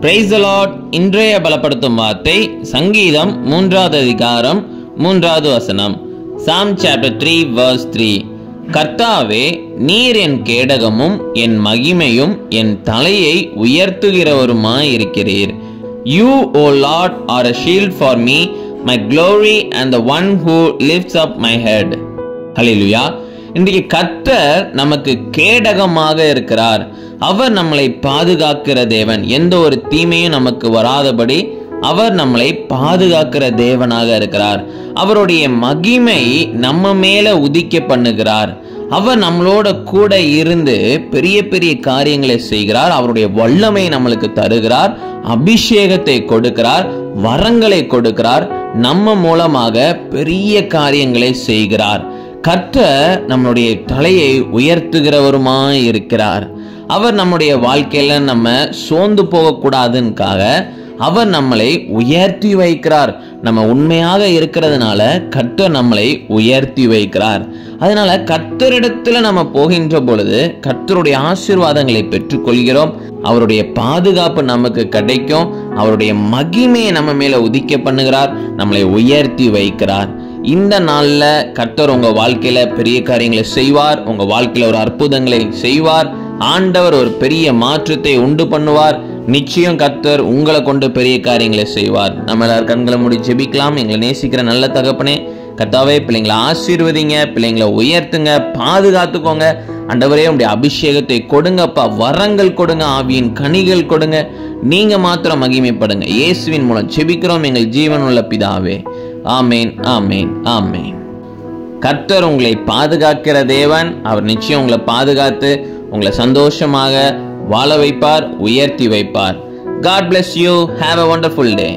Praise the Lord. இன்றைய பலப்படுத்தும் வார்த்தை சங்கீதம் 3வது அதிகாரம் 3வது வசனம். Psalm chapter 3 verse 3. கர்த்தாவே, நீர் என் கேடகமும் என் மகிமையும் என் தலையை உயர்த்துகிறவருமாய் இருக்கிறீர். You, O Lord, are a shield for me, my glory and the one who lifts up my head. Hallelujah. இன்றைக்கு கர்த்தர் நமக்கு கேடகமாக இருக்கிறார். அவர் நம்மளை பாதுகாக்கிற தேவன். எந்த ஒரு தீமையும் நமக்கு வராதபடி அவர் நம்மளை பாதுகாக்கிற தேவனாக இருக்கிறார். அவருடைய மகிமை நம்ம மேல உதிக்க பண்ணுகிறார். அவர் நம்மளோட கூட இருந்து பெரிய பெரிய காரியங்களை செய்கிறார். அவருடைய வல்லமை நம்மளுக்கு தருகிறார். அபிஷேகத்தை கொடுக்கிறார். வரங்களை கொடுக்கிறார். நம்ம மூலமாக பெரிய காரியங்களை செய்கிறார். கர்த்தர் நம்மளுடைய தலையை உயர்த்துகிறவருமாய் இருக்கிறார். அவர் நம்முடைய வாழ்க்கையில நம்ம சோர்ந்து போகக்கூடாதுக்காக அவர் நம்மளை உயர்த்தி வைக்கிறார். நம்ம உண்மையாக இருக்கிறதுனால கர்த்தர் நம்மளை உயர்த்தி வைக்கிறார். அதனால கர்த்தரிடத்துல நம்ம போகின்ற பொழுது கர்த்தருடைய ஆசீர்வாதங்களை பெற்றுக்கொள்கிறோம். அவருடைய பாதுகாப்பு நமக்கு கிடைக்கும். அவருடைய மகிமையை நம்ம மேல உதிக்க பண்ணுகிறார். நம்மளை உயர்த்தி வைக்கிறார். இந்த நாள்ல கர்த்தர் உங்க வாழ்க்கையில பெரிய காரியங்களை செய்வார். உங்க வாழ்க்கையில ஒரு அற்புதங்களை செய்வார். ஆண்டவர் ஒரு பெரிய மாற்றத்தை உண்டு பண்ணுவார். நிச்சயம் கர்த்தர் உங்களை கொண்டு பெரிய காரியங்களை செய்வார். நம்ம எல்லாரும் கண்களை மூடி ஜெபிக்கலாம். எங்களை நேசிக்கிற நல்ல தகப்பனே, கர்த்தாவே, பிள்ளைங்களை ஆசீர்வதிங்க, பிள்ளைங்களை உயர்த்துங்க, பாதுகாத்துக்கோங்க. ஆண்டவரே, உங்களுடைய அபிஷேகத்தை கொடுங்கப்பா, வரங்கள் கொடுங்க, ஆவியின் கனிகள் கொடுங்க. நீங்க மாத்திரம் மகிமைப்படுங்க. இயேசுவின் மூலம் ஜெபிக்கிறோம் எங்கள் ஜீவன் உள்ள பிதாவே. ஆமேன், ஆமேன், ஆமேன். கர்த்தர் உங்களை பாதுகாக்கிற தேவன். அவர் நிச்சயம் உங்களை பாதுகாத்து உங்களை சந்தோஷமாக வாழ வைப்பார், உயர்த்தி வைப்பார். God bless you. Have a wonderful day.